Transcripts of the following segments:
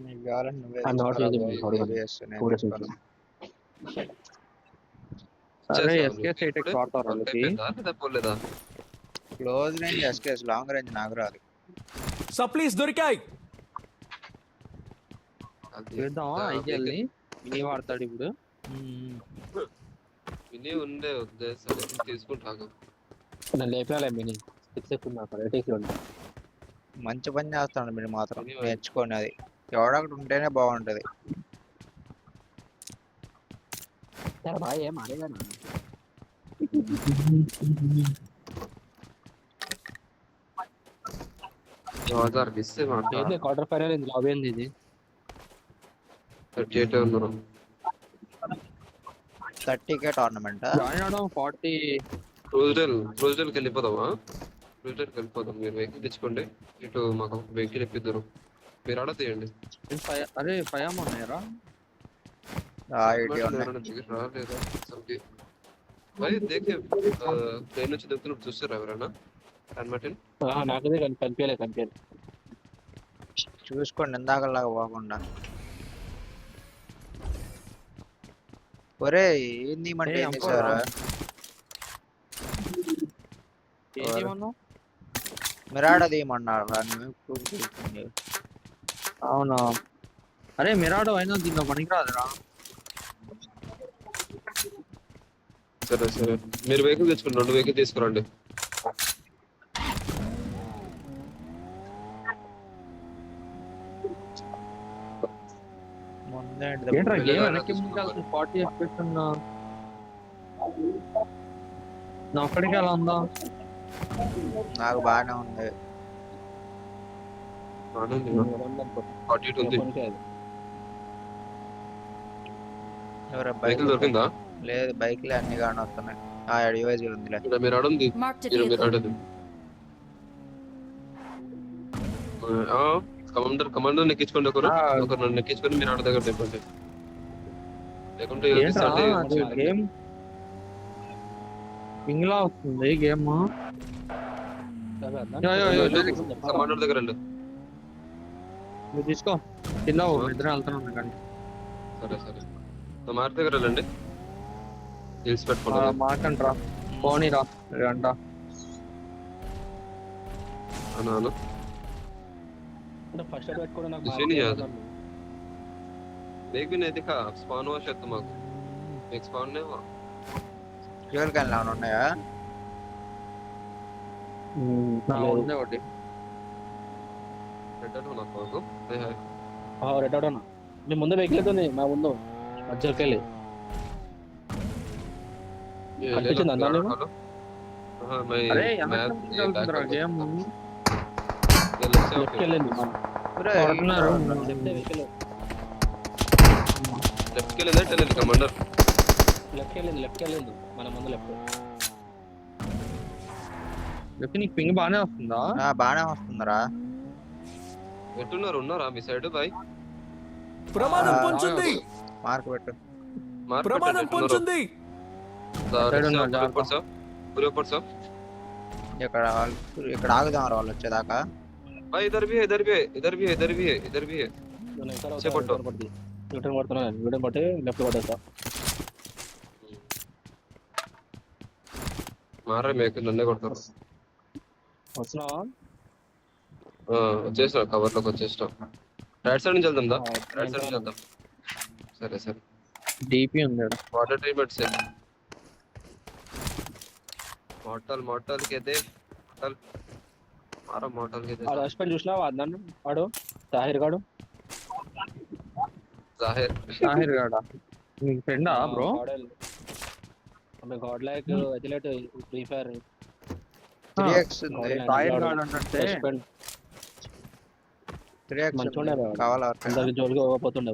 నీకు కావాలంటే నువ్వే I'm not తీసుకోరా using bro. my shotgun. ABS నేను 2 తీసుకోను. సరే చేసావా ఎస్కే నువ్వు సైట్ ఇప్పుడే వాడతారు వర్క్ వాళ్ళకి. అయిపోయిందా లేదా పోలేదా? Close range SKS, long range నాకు రాదు. సప్లీస్ దొరికాయి. అది చూద్దామా ఐజీఎల్ని మినీ వాడతాడు ఇప్పుడు. విని ఉండే ఉద్దేశం తీసుకుంటాను. నేను లేపాలే మినీ 6 ఉంది అక్కడ 80 ఉంది. మంచి పని చేస్తాడు మీరు మాత్రం, మినీ నేర్చుకోండి. అది ఎవడొకటి ఉంటేనే బాగుంటది. यार भाई ये मारेगा ना. हजार किससे मारता ये क्वार्टर फाइनल इन लॉबी ఉంది ఇది. 38 ఉన్నారు. 30K టోర్నమెంట్ జాయిన్ అవడం 40. రోజులకి వెళ్ళిపోదామా? రోజులకి వెళ్ళిపోదాం. మీరు వెహికల్ తెచ్చుకోండి, ఇటు మాకు వెహికల్ ఎక్కిద్దరు. మీరు ఆడ తీయండి. అరే 5 ఉన్నాయరా. ట్రైన్ నుంచి దిగుతున్నప్పుడు చూస్తారా ఎవరైనా? నాకదే కనిపించలే. చూసుకోండి ఇందాకలాగా పోకుండా. ఒరే ఏంది అంటే ఏం చేసారా? మిరాడది ఏమన్నారా? అవునా? అరే మిరాడో అయినా దీంట్లో పనికిరాదురా. సరే మీరు వెహికల్ తెచ్చుకోండి, 2 వెహికల్ తీసుకురండి. ఏంట్రా గేమ్ వెనక్కి ముందుకు 40 FPS ఉన్నా నా ఒక్కడికి అలా ఉందా? నాకు బాగానే ఉంది. 42 ఉంది. ఎవరా వెహికల్ దొరికిందా? లేదు, బైక్లే అన్ని కానీ వస్తున్నాయి. యూఎస్జీ ఉందిలే. మీరు ఆడండి, మీరు ఆడదు. కమాండర్ నెక్కించుకోండి. ఒకరు నన్ను నెక్కించుకొని మీరు ఆడ దగ్గర తెప్పండి. లేకుంటే గేమ్ ఇంగ్లా వస్తుంది గేమ్. కమాండర్ దగ్గర వెళ్ళు. నువ్వు తీసుకో, కింద ఇద్దరు వెళ్తున్నాను కానీ. సరే మార్క్ దగ్గర వెళ్ళండి. హిల్స్ పెట్టుకోండి. మార్కంట్రా పోనీరా గంట అన్నాను. फर्स्ट एड को ना इसे नहीं याद देख भी नहीं दिखा. स्पॉन हुआ शायद तुमको. एक स्पॉन नहीं हुआ. ఫ్యూయల్ క్యాన్ లాగా ఉన్నాయా? నా ఉంది ఒకటి. రెడ్ అవుట్ होना को हाय हाय. రెడ్ అవుట్ అన్న మీ ముందు వెహికల్ ఉంది, మా ముందు మధ్యలోకి వెళ్ళి కనిపించింది అన్నాను. అరే గేమ్ లెఫ్ట్ వెళ్ళింది. లెఫ్ట్ వెళ్ళింది కమాండర్. లెఫ్ట్ వెళ్ళింది మన ముందు లెఫ్ట్. నీకు పింగ్ బాగానే వస్తుందా? బాగానే వస్తుందిరా. ఉన్నారా మీ సైడ్ బాయ్? ప్రమాదం పొంచుంది. మార్క్ పెట్టు. ప్రమాదం పొంచుంది. ఇక్కడ ఆగుదాం వాళ్ళు వచ్చేదాకా. इधर भी है. రిటర్న్ కొడుతున్నా, రిటర్న్ కొట్టి లెఫ్ట్ కొట్టేస్తా. మారే మేకు నన్నే కొడతారు. వచ్చినావా? వచ్చేసిన కవర్ లోకి వచ్చేసిన. రైట్ సైడ్ నుంచి వెళ్దాం. రైట్ సైడ్ నుంచి వెళ్దాం. సరే డీపీ ఉంది. వాటర్ ట్రీట్మెంట్ సే మోటల్ కేదే మోటల్ మారా మోటల్ కేదే. ఆ హస్బెండ్ చూసినావా అన్నాను? వాడు జాహిర్ గాడు. జాహిర్ గాడా మీ ఫ్రెండా బ్రో? ఆమె God like athlete free fire 3x ఉంది. జాహిర్ గాడు అంటే 3x మంచోడే కావాలా? అందరికి జోలికి పోతుండే.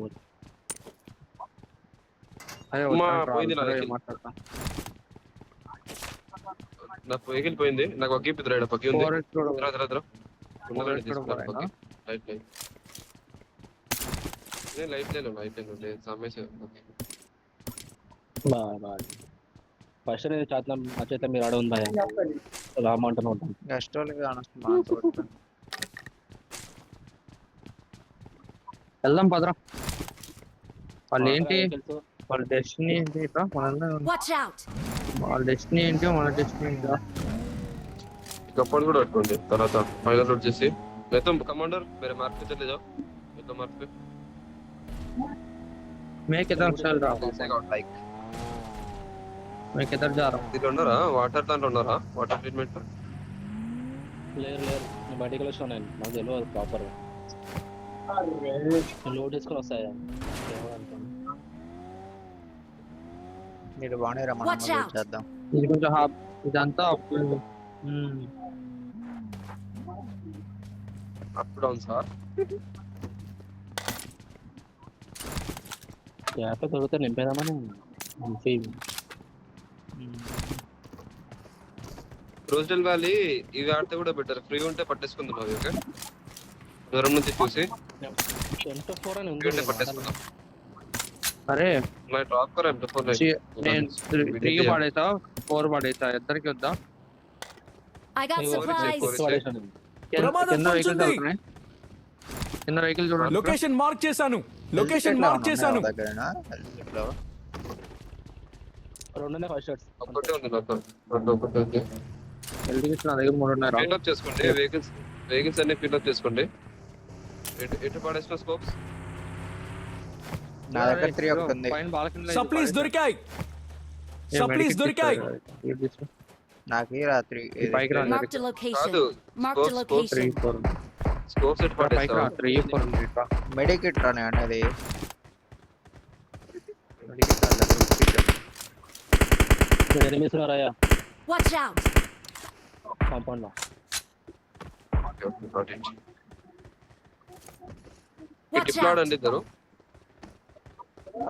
మాట్లాడతా నా వెహికల్ పోయింది. నాకు ఒక గిఫ్ట్ రైడ్ పక్కి ఉంది. లైట్ లేదు సమస్య. ఫస్ట్ చేత మీరు ఆడ ఉంది రామంటున్నా ఉంటాను. గెస్ట్ వాళ్ళకి కానొస్తుంది. వెళ్దాం పదరా. వాళ్ళు ఏంటి, వాళ్ళ డెస్టినీ ఏంటి ఇట్లా Watch out! వాళ్ళ డెస్టినీ ఏంటి మన డెస్టినీ ఏంటో. कपड़ కూడా పెట్టుకోండి తర్వాత ఫైనల్ లోడ్ చేసి लेता कमांडर मेरे मार्क पे चले जाओ तो मार्क पे मैं किधर चल रहा हूँ, लाइक मैं किधर जा रहा हूँ. ఇది ఉన్నారా వాటర్ దాంట్లో ఉన్నారా వాటర్ ట్రీట్మెంట్ లేరు లేరు, నేను బయటికి వెళ్ళి వచ్చాను. నాకు తెలియదు ప్రాపర్ లోడ్ చేసుకొని వస్తాయా మీరు బాగానే Watch రమ్మని out. చేద్దాం. ఇది కొంచెం ఇదంతా అప్ డౌన్ సార్ గ్యాప్ దొరికితే నింపేదామని. రోజ్డెల్ వ్యాలీ ఇవి ఆడితే కూడా బెటర్ ఫ్రీ ఉంటే పట్టేసుకుందాం అవి ఓకే దూరం నుంచి చూసి M4 అని ఫ్రీ ఉంటే ఉంది. పట్టేసుకుందాం అరే मैं ड्रॉप कर M4 నేను 3 పడేసా 4 పడేసా, ఇద్దరికి వద్దా. I got supplies. ప్రమాదం కింద వెహికల్ పొంచుంది. దొరుకుతున్నాయి, కింద వెహికల్ చూడండి. లొకేషన్ మార్క్ చేశాను. లొకేషన్ మార్క్ చేశాను. దగ్గరనా లో రెండునే ఫస్ట్ షాట్స్. ఒకటే ఉంది నాకు రెండు ఒకటే ఉంది ఎల్డీకి నా దగ్గర 3 ఉన్నాయి. ఫిల్ అప్ చేసుకోండి వెహికల్స్ అన్ని ఫిల్ అప్ చేసుకోండి ఎటు పడేసిన స్కోప్స్ నా దగ్గర 3 ఒకటి ఉంది. పైన బాల్కనీలో సప్లీస్ దొరికాయి. సప్లీస్ దొరికాయి. నాకు ఈ రాత్రి పైకి రా. Marked a location. కాదు Marked a Scopes, 3 location. 4 scopes ఎటు పైకి రా. పడేస్తావు 3 4 ఉంది ఇట్లా. మెడికిట్ రానే అనేది ఎనిమిస్ రాయా Watch out! కాంపౌండ్ లో. Okay okay got it Watch deployed out! అండి ఇద్దరు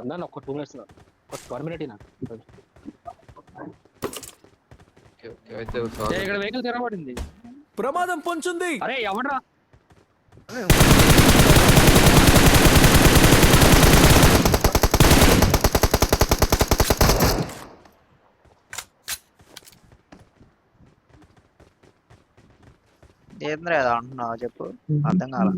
అన్నా ఒక 2 మినిట్స్ ఒక 1 మినిట్ ఇనా. ఓకే ఓకే అయితే ఇక్కడ వెహికల్ తెరబడింది. ప్రమాదం పొంచుంది. అరే ఎవడ్రా ఏంద్రా ఏదో అంటున్నావు చెప్పు, అర్థం కాల.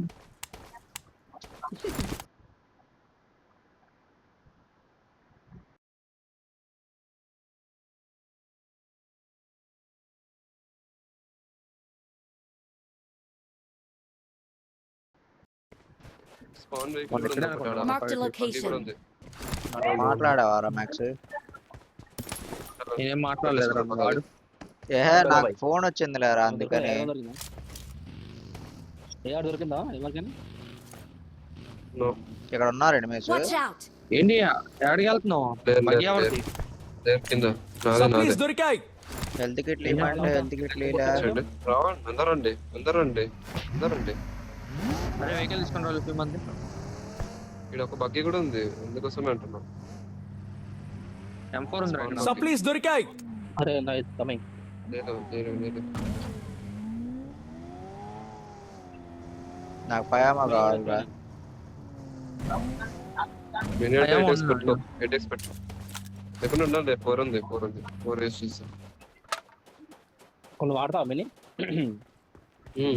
స్పాన్ వెహికల్ కూడా ఉంది ఒకటి ఆడ. Marked a అది కూడా location. ఉంది మాట్లాడావారా మ్యాక్స్? నేనేం మాట్లాడలేదు వాడు. నాకు ఫోన్ వచ్చింది లేరా అందుకని. ఏ ఆడ దొరికిందా ఎవరికైనా? No. ఇక్కడ ఉన్నారు ఎనిమిస్. Watch out! ఏంటి ఎక్కడికి వెళ్తున్నావు? లేదు, బగ్గి లేదు, ఎవరిది? లేదు కింద నాదే సప్లీస్ నాదే దొరికాయి. హెల్త్ కిట్లు ఇవ్వండి, హెల్త్ కిట్లు ఇలా. చూడండి రావండి అందరండి అందరండి అందరండి అరే వెహికల్ తీసుకొని రా 50 మంది. ఇక్కడ ఒక బగ్గి కూడా ఉంది అందుకోసమే అంటున్నా M4 ఉంది రా ఇక్కడ. సప్లీస్ దొరికాయి. అరే నైస్ కమింగ్. లేదు లేదు నాకు పయామా కావాలిరా. మినిట్ ఏమో ఎటెక్స్ ఉన్నాడు. పెట్టు ఎటెక్స్ పెట్టు లేకుండా ఉండండి 4 ఉంది 4 రేస్ చేస్తా కొన్ని వాడతావా మిని?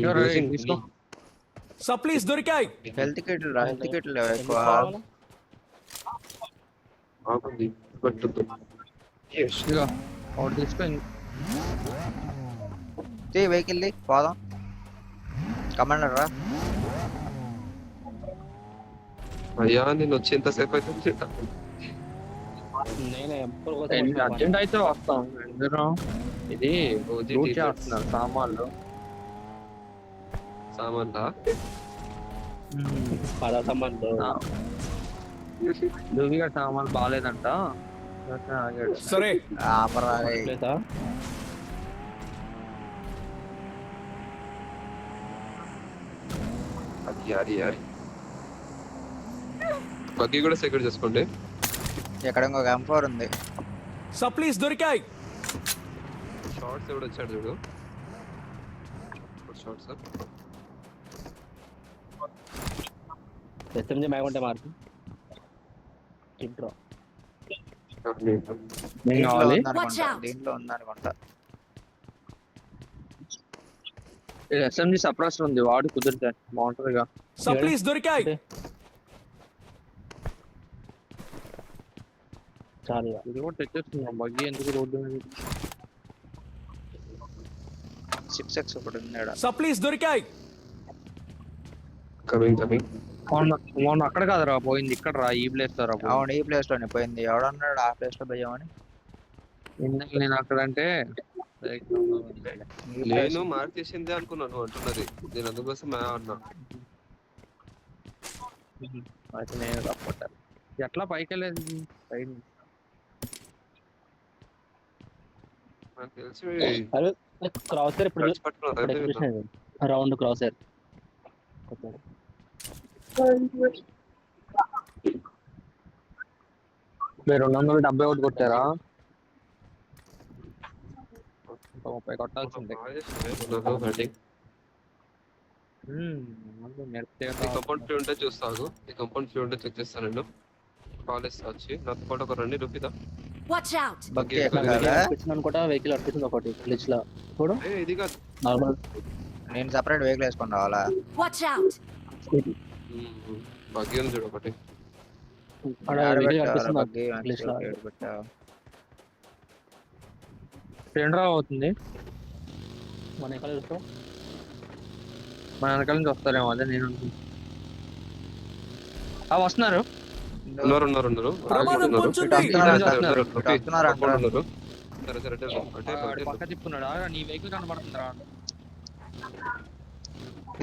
ఎవరు రే, తీసుకో. సప్లీస్ దొరికాయి. హెల్త్ కిట్లు రా, హెల్త్ కిట్లు ఎక్కువ. ఆగుంది పెట్టు ఇదిగో ఒకటి తీసుకో. వెహికల్ పోదాం. కమాండర్ రా. అయ్యా నేను వచ్చి ఎంతసేపు అయితే నేనే అర్జెంట్ అయితే వస్తాం ఎందుకు. ఇది లూట్ చేస్తున్నారు సామాన్లు. సామాన్లా పద సంబంధం దువ్విగా సామాన్లు బాగాలేదంట. ఆగాడు. సరే ఆపరా రేయ్. లేదా అది బగ్గి కూడా సెక్యూర్ చేసుకోండి ఇక్కడ ఇంకొక M4 ఉంది. సప్లీస్ దొరికాయి. షార్ట్స్ ఎవడు వచ్చాడు చూడు షార్ట్స్ ఎస్ఎంజీ మ్యాగ్ ఉంటే మార్పు ఇంట్రో దీంట్లో కావాలి. Watch ఉందనుకుంటా, out. దీంట్లో ఉందనుకుంటా. ఎస్ఎంజీ సప్రెసర్ ఉంది వాడు కుదిరితే బాగుంటుందిగా. సప్లీస్ దొరికాయి. చాలు ఇక. ఇది కూడా తెచ్చేస్తున్నాం బగ్గి ఎందుకు రోడ్డు మీద 6x ఒకటి ఉంది ఈడ. సప్లీస్ దొరికాయి. Coming coming. మొన్న అక్కడ కాదురా పోయింది ఇక్కడ రా ఈ ప్లేస్ రా అవును ఈ ప్లేస్ లోనే పోయింది. ఎవడన్నాడు ఆ ప్లేస్ లో పోయామని? ఇందాక నేను అక్కడ అంటే నేను మార్క్ చేసిందే అనుకున్నాను అంటున్నది. నేను అందుకోసం అన్నా. అయితే నేను తప్పట్టాను ఎట్లా పైకి వెళ్ళేది పైన నాకు తెలిసి అరే క్రాసర్ ఇప్పుడు గడిచి పట్టుకున్నారు. రౌండ్ క్రాసర్ మీరు 270 కొట్టారా 30 కొట్టాల్సిందే కంపౌండ్ ఫ్రీ ఉంటే చూస్తాను. ఈ కంపౌండ్ ఫ్రీ ఉంటే చెక్ చేస్తాను. నేను కాలేజ్ వచ్చి నాతో పాటు ఒక రండి రుపిదా. Watch out! బగ్గి ఎక్కడ కాదా? అనుకుంటా వెహికల్ అనిపిస్తుంది ఒకటి గ్లిచ్ లా చూడు ఇది కాదు. నార్మల్ నేను సెపరేట్ వెహికల్ వేసుకొని రావాలా? Watch out! బగ్గి ఉంది చూడు ఒకటి. ఆడ ఆడ వెహికల్ పెట్టావా అనిపిస్తుంది బగ్గి? గ్లిచ్ లా ఏడు పెట్టావా? ట్రెండ్ అవుతుంది మన వెహికల్ చూస్తాం మన వెనకాల నుంచి వస్తారేమో అదే నేను వస్తున్నారు ఉన్నారు ప్రమాదం పొంచుంది. వస్తున్నారు అంటారు. ఉన్నారు. సరే సరే వాడు పక్క తిప్పున్నాడా నీ వెహికల్ కనబడుతుందిరా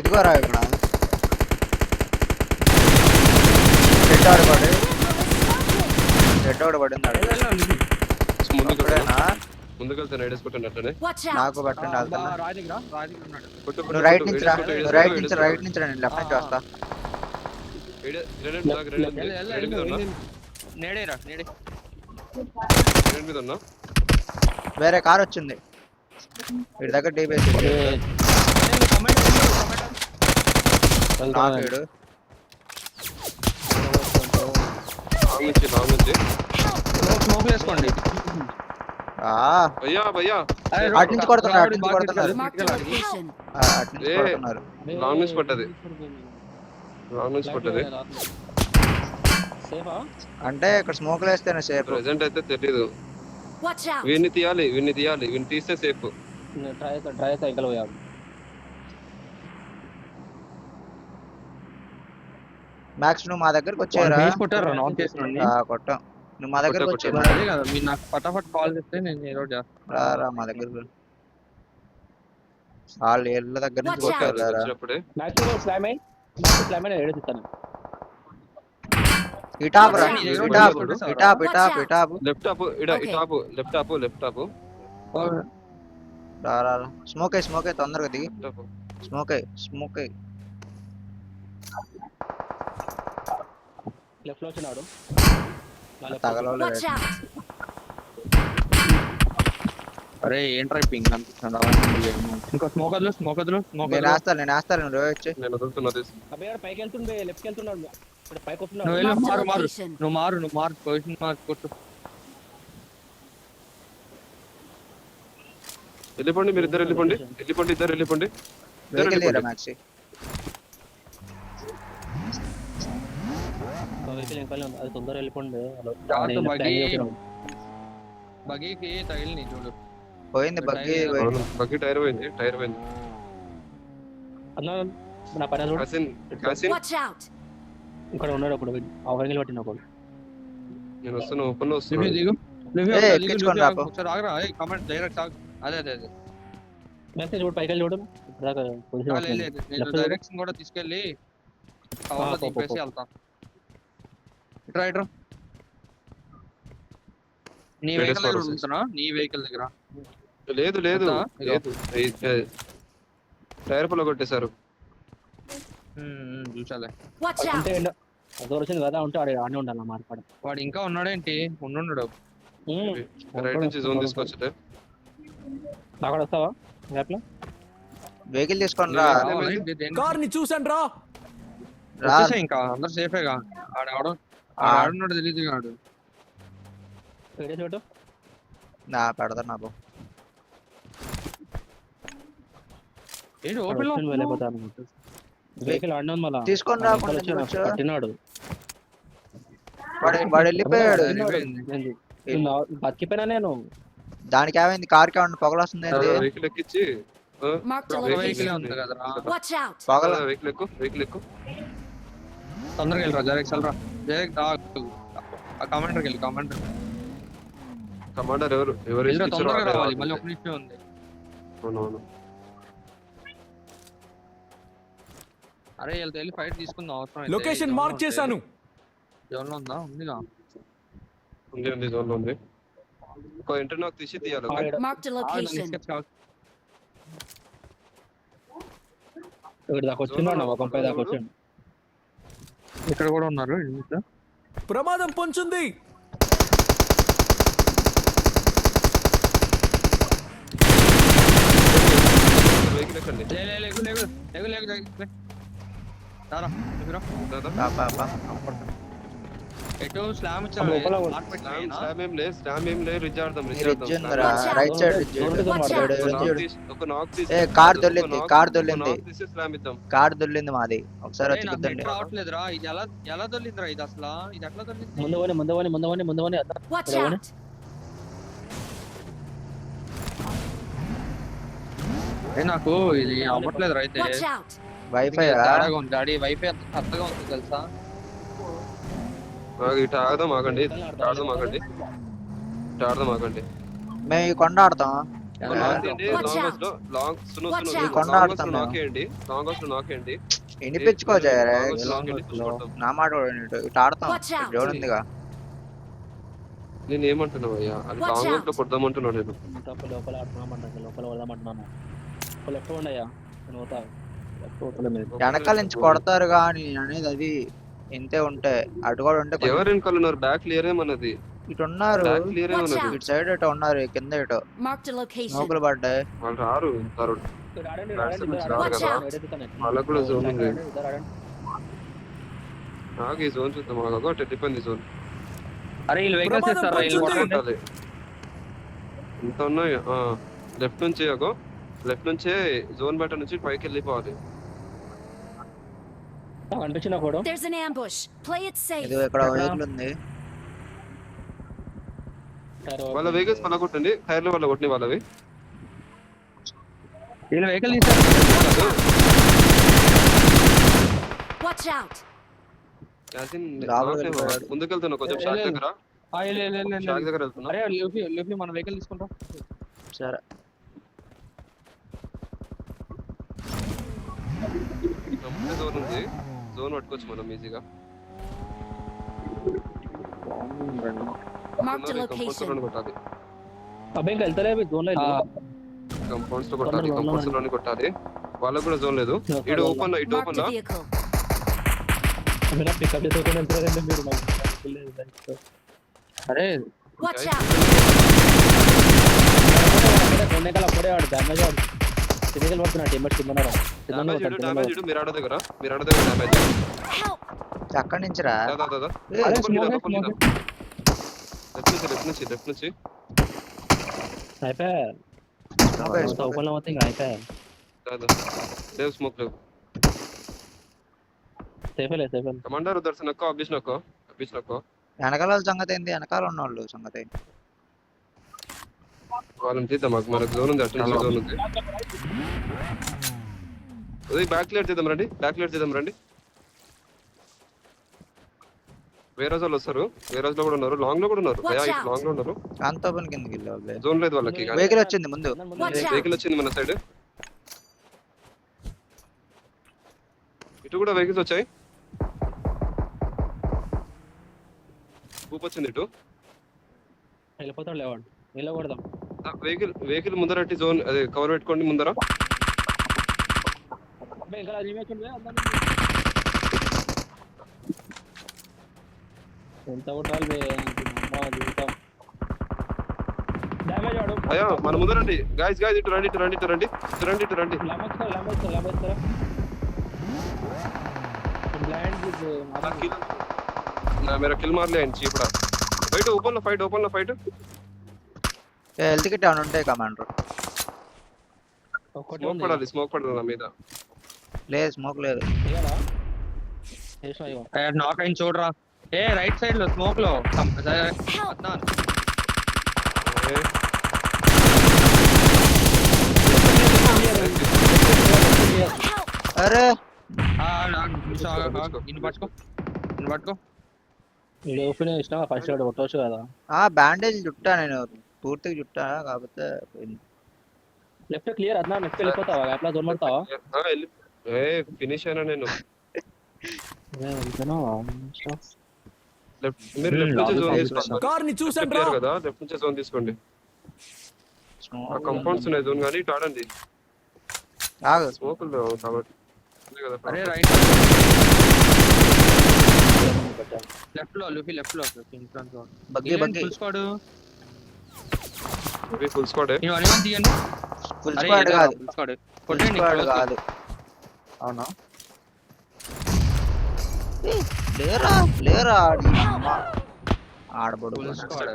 ఇదిగోరా ఇక్కడ రెడ్ పడి రెడ్ ఒకటి పడింది. ముందుకెళ్తే రైడ్ వేసుకుంటాను అట్లనే. Watch out! నాకు పట్టండి వెళ్తున్నా. రాజురా ఉన్నాడు నువ్వు రైట్ నుంచి రా. రైట్ నుంచి నేను లెఫ్ట్ నుంచి వస్తా. నేడేరా నేడే మీద ఉన్నా. వేరే కార్ వచ్చింది వీడి దగ్గర డీబేస్ నాకేడు. లాంగ్ నుంచి స్మోక్ వేసుకోండి భయ్యా అటు నుంచి కొడుతున్నారు అటు నుంచి కొడుతున్నారు Marked a location. అటు నుంచి కొడుతున్నారు. లాంగ్ నుంచి పట్టది. లాంగ్ నుంచి పట్టది. సేఫా అంటే ఇక్కడ స్మోక్ వేస్తేనే సేఫ్. ప్రెసెంట్ అయితే తెలీదు. Watch out! వీడిని తీయాలి వీడిని తీస్తే సేఫ్. ట్రై సైకిల్ పోయాడు మ్యాక్స్ నువ్వు మా దగ్గరకు వచ్చారా? కొట్టారా నాన్ చేసిన కొట్టాం. నువ్వు మా దగ్గరకు వచ్చారా? అదే కదా మీరు నాకు ఫటాఫట్ కాల్ చేస్తే నేను ఏదో చేస్తాను రా మా దగ్గరకు. వాళ్ళు ఇళ్ళ దగ్గర నుంచి Watch out. కొట్టారు రా. వచ్చినప్పుడే మ్యాక్సిమం స్లామ్ అయ్యి ఏడు తీస్తాను ఇటాప్ రా Watch ఇటాప్. లెఫ్ట్ టాప్ లెఫ్ట్ టాప్ రా స్మోక్ అయ్యి తొందరగా దిగి. స్మోక్ అయ్యి లెఫ్ట్ లో వచ్చినాడు తగలవలేదు. Watch out! అరే ఏంట్రా పింగ్ అనిపిస్తుంది ఇంకో స్మోక్ నేను వేస్తాను నువ్వు వచ్చి. నేను వదులుతున్నది. అబ్బాయి పైకి వెళ్తుండే లెఫ్ట్ వెళ్తున్నాడు ఇక్కడ పైకి నువ్వు వస్తున్నాడు వెళ్ళు Marked a మారు location. నువ్వు మారు పొజిషన్ మార్క్ కొట్టు వెళ్ళిపోండి మీరు ఇద్దరు వెళ్ళిపోండి. వెహికల్ తీయరా మ్యాక్సీ. వెహికల్ ఇంకా అది తొందరగా వెళ్ళిపోండి బగీకి తగిలిని చూడు పోయింది బగ్గి. బగ్గి టైర్ పోయింది. అన్న నా పైన చూడు కాసిన్ Watch out! ఇక్కడ ఉన్నాడు ఒకడు ఆ వెహికల్ పట్టిన ఒకడు నేను వస్తున్నా. ఓపెన్ లో వస్తున్నా. దిగు ఎక్కించుకొని రాపో. ఒకసారి ఆగరా కమెంట్ డైరెక్ట్ అదే మెసేజ్ చూడు పైకి వెళ్ళి చూడు ఇక్కడ పొజిషన్ నేను డైరెక్షన్ కూడా తీసుకెళ్ళి కవర్లో తిప్పేసి వెళ్తాం. ఇట్రా నీ వెహికల్ దగ్గర ఉంటున్నా నీ వెహికల్ దగ్గర లేదు టైర్ పొల కొట్టేశారు. చూసాలే Watch out! అంటే దూరం వచ్చింది కదా ఉంటే ఆడే ఉండాలి మార్పాడ వాడు ఇంకా ఉన్నాడేంటి ఉండు రైట్ నుంచి జోన్ తీసుకొచ్చితే అక్కడ వస్తావా గ్యాప్ లో వెహికల్ తీసుకొని రా. కార్ ని చూసాను రా. ఇంకా అందరు సేఫేగా ఆడున్నాడు తెలియదు కాడు చూడు నా పెడతా నాకు. ఏంటి ఓపెన్ లో వెళ్ళిపోతాను వెహికల్ ఆడినా మళ్ళీ తీసుకొని రాకుండా పట్టినాడు వాడు వెళ్ళిపోయాడు. బతికిపోయినా నేను. దానికి ఏమైంది? కార్కి ఏమన్నా పొగలు వస్తుంది ఏంటి? వెహికల్ ఎక్కించి Marked a ఒక వెహికల్ location. ఉంది కదరా. Watch out! పొగలు వెహికల్ ఎక్కు వెహికల్ ఎక్కు. తొందరగా వెళ్ళరా జరక్ చల్రా. జరక్ ఆ కమాండర్కి వెళ్ళి కమాండర్ కమాండర్ ఎవరు వెళ్ళరా, ఇచ్చారో తొందరగా అదే రావాలి. రావాలి. మళ్ళీ ఒక నిమిషం ఉంది. అవునవును. అరే వీళ్ళతో వెళ్ళి ఫైట్ తీసుకుందాం అవసరం అయితే. లొకేషన్ మార్క్ చేశాను. జోన్ లో ఉందా? ఉందిగా. ఉంది జోన్ లో ఉంది. ఒక ఇంటర్నాక్ తీసి తీయాలి. ఓకే? Marked a location. ఇక్కడ దాకా వచ్చిండు ఒక పై దాకా వచ్చిండు. ఇక్కడ కూడా ఉన్నారు. ప్రమాదం పొంచుంది. వెహికల్ ఎక్కండి. దాదా ఎటు స్లామ్ లోపల స్లామ్ ఏం లేదు, స్లామ్ ఏం లేదు. రిజ్ ఆడదాం రిజ్ ఉందిరా, right side Ritz. Watch out! ఒక నాక్ తీసి ఏ కార్ దొల్లింది, కార్ దొల్లింది, తీసి స్లామ్ ఇద్దాం. కార్ దొల్లింది మాది. ఒకసారి వచ్చి గుద్దండి. రావట్లేదురా. ఇది ఎలా దొల్లిందిరా ఇది అసలు? ఇది ఎట్లా దొల్లింది? ముందు Watch out! నాకు ఇది అవ్వట్లేదురా అయితే. Watch out! వైఫై తేడాగా ఉంది గాడి. వైఫై అంత కొత్తగా ఉంది తెలుసా? ఇటు ఆగదాం, ఆగండి. ఆడదాం, ఆగండి. ఇటు ఆడదాం, ఆగండి. మేము ఈ కొండ ఆడతాం. వినిపించుకో జయరా, నా మాట కూడా వినిటు. ఇటు ఆడతాం, జోడు ఉందిగా. నేను ఏమంటున్నావు అయ్యా? అది లాంగ్ లో కొడదామంటున్నాను నేను. లోపల వదలమంటున్నాను. లెఫ్ట్ ఉండయ్యా, నేను పోతా. వెనకాల నుంచి కొడతారు కానీ అనేది అది ఇంతే ఉంటే. అటు కూడా ఉంటే ఎవరు వెనకాల ఉన్నారు? బ్యాక్ క్లియర్ ఏమన్నది? ఇటు ఉన్నారు, బ్యాక్ క్లియర్ Watch ఏమన్నది? out. ఇటు సైడ్ ఇటు ఉన్నారు, కింద ఇటు Marked a location. నూకులు పడ్డాయి. వాళ్ళు రారు. Watch out! వాళ్ళకు కూడా జోన్ ఉంది. నాకు ఈ జోన్ చూద్దాం. మాకు టెలిపోయింది జోన్. అరే వీళ్ళు వెహికల్స్ ఇస్తారా? వీళ్ళు కొట్టండి. కొట్టాలి. ఇంత ఉన్నాయి. లెఫ్ట్ నుంచి లెఫ్ట్ నుంచే జోన్ బయట నుంచి పైకి వెళ్ళిపోవాలి. అనిపించిన కూడా There's an ambush. Play it safe. ఇది ఇక్కడ వెహికల్ ఉంది. వాళ్ళ వెహికల్స్ వల్ల కొట్టండి. టైర్లు వల్ల కొట్టిన వాళ్ళవి. వీళ్ళు వెహికల్ తీస్తారు. Watch out! యాసిన్ లోపలికి వెళ్ళిపోయాడు. ముందుకెళ్తున్నా కొంచెం షాక్ దగ్గర. షాక్ దగ్గర వెళ్తున్నా. అరే లూఫీ మన వెహికల్ తీసుకుంటాం. సరే జోన్ ఉంది. జోన్ పట్టుకోవచ్చు మనం ఈజీగా. Marked a location. కొట్టాలి. అబ్బాయి ఇంకా వెళ్తలేవు జోన్ లో. కంపౌండ్స్ లో కొట్టాలి. కంపౌండ్స్ లోనే కొట్టాలి. వాళ్ళకు కూడా జోన్ లేదు. ఇటు ఓపెన్ ఇటు open Marked a vehicle. Pick up చేసుకోకుండా వెళ్తారండి మీరు. అరే Watch out! అప్పుడే వాడు డ్యామేజ్ వాడు ఫిజికల్ పడుతున్నా టీమేట్ డ్యామేజ్ ఇటు మిరాడో దగ్గర డ్యామేజ్. Help! అక్కడి నుంచి రా. లెఫ్ట్ నుంచి అయిపోయా ఓపెన్ లో మొత్తం ఇంకా అయిపోయా. లేవు స్మోక్ లేవు. సేఫేలే సేఫే. కమాండర్ దర్శన్ నక్కో అభిష్ నక్కో వెనకాల సంగతి ఏంది? వెనకాల ఉన్న వాళ్ళు సంగతి వాళ్ళని తీద్దాం. మనకు జోన్ ఉంది. అటు జోన్ ఉంది. అదే బ్యాక్ క్లియర్ చేద్దాం రండి. వేరే వాళ్ళు వస్తారు. వేరే లో కూడా ఉన్నారు. లాంగ్ లో కూడా ఉన్నారు. లాంగ్ లో ఉన్నారు. కాంతోపన్ కిందకి వెళ్ళి జోన్ లేదు వాళ్ళకి. వెహికల్ వచ్చింది ముందు. వెహికల్ వచ్చింది మన సైడ్. ఇటు కూడా వెహికల్స్ వచ్చాయి. ఊపు వచ్చింది ఇటు. వెళ్ళిపోతాడు లేవాడు. వెళ్ళకూడదాం. వెహికల్ ముందర జోన్ అదే కవర్ పెట్టుకోండి ముందర. ఎంత కొట్టాలి డ్యామేజ్ వాడు. అయ్యా మన ముందరండి. గాయస్ ఇటు రండి. मेरा किल मार लिया इनची इपड़ा फाइट ओपन लो फाइट హెల్త్ కిట్ ఏమైనా ఉంటాయి కమాండర్? స్మోక్ పడాలి నా మీద. లేదు స్మోక్ లేదు. నాక్ అయిన చూడరా. ఏ రైట్ సైడ్ లో స్మోక్ లో అరే ఇన్ని పట్టుకో వీడియో ఓపెన్ చేసినా ఫస్ట్ ఎయిడ్ కొట్టవచ్చు కదా. బ్యాండేజ్ చుట్టా నేను పూర్తిగా చుట్టా కాకపోతే పోయింది. లెఫ్ట్ క్లియర్ అన్నా, లెఫ్ట్ వెళ్ళిపోతావా అట్లా జోన్ పడతావా? ఫినిష్ అయినా నేను Hmm, మీరు లెఫ్ట్ నుంచి జోన్ తీసుకోండి కార్ ని చూసాను రా. క్లియర్ కదా, లెఫ్ట్ నుంచి జోన్ తీసుకోండి. ఆ కంపౌండ్స్ ఉన్నాయి జోన్ కానీ ఇటు ఆడండి. ఆగు. స్మోకులు కాబట్టి అదే కదా అరే రైట్ లెఫ్ట్ లో లూఫీ లెఫ్ట్ లో buggy buggy full squad full squad నేను వన్ తీయండి. ఫుల్ అరే స్క్వాడ్ కాదు, ఫుల్ స్క్వాడ్ ఫుల్ కొట్టండి స్క్వాడ్ కాదు. అవునా లేరా లేరా ఆడబడు ఫుల్ స్క్వాడ్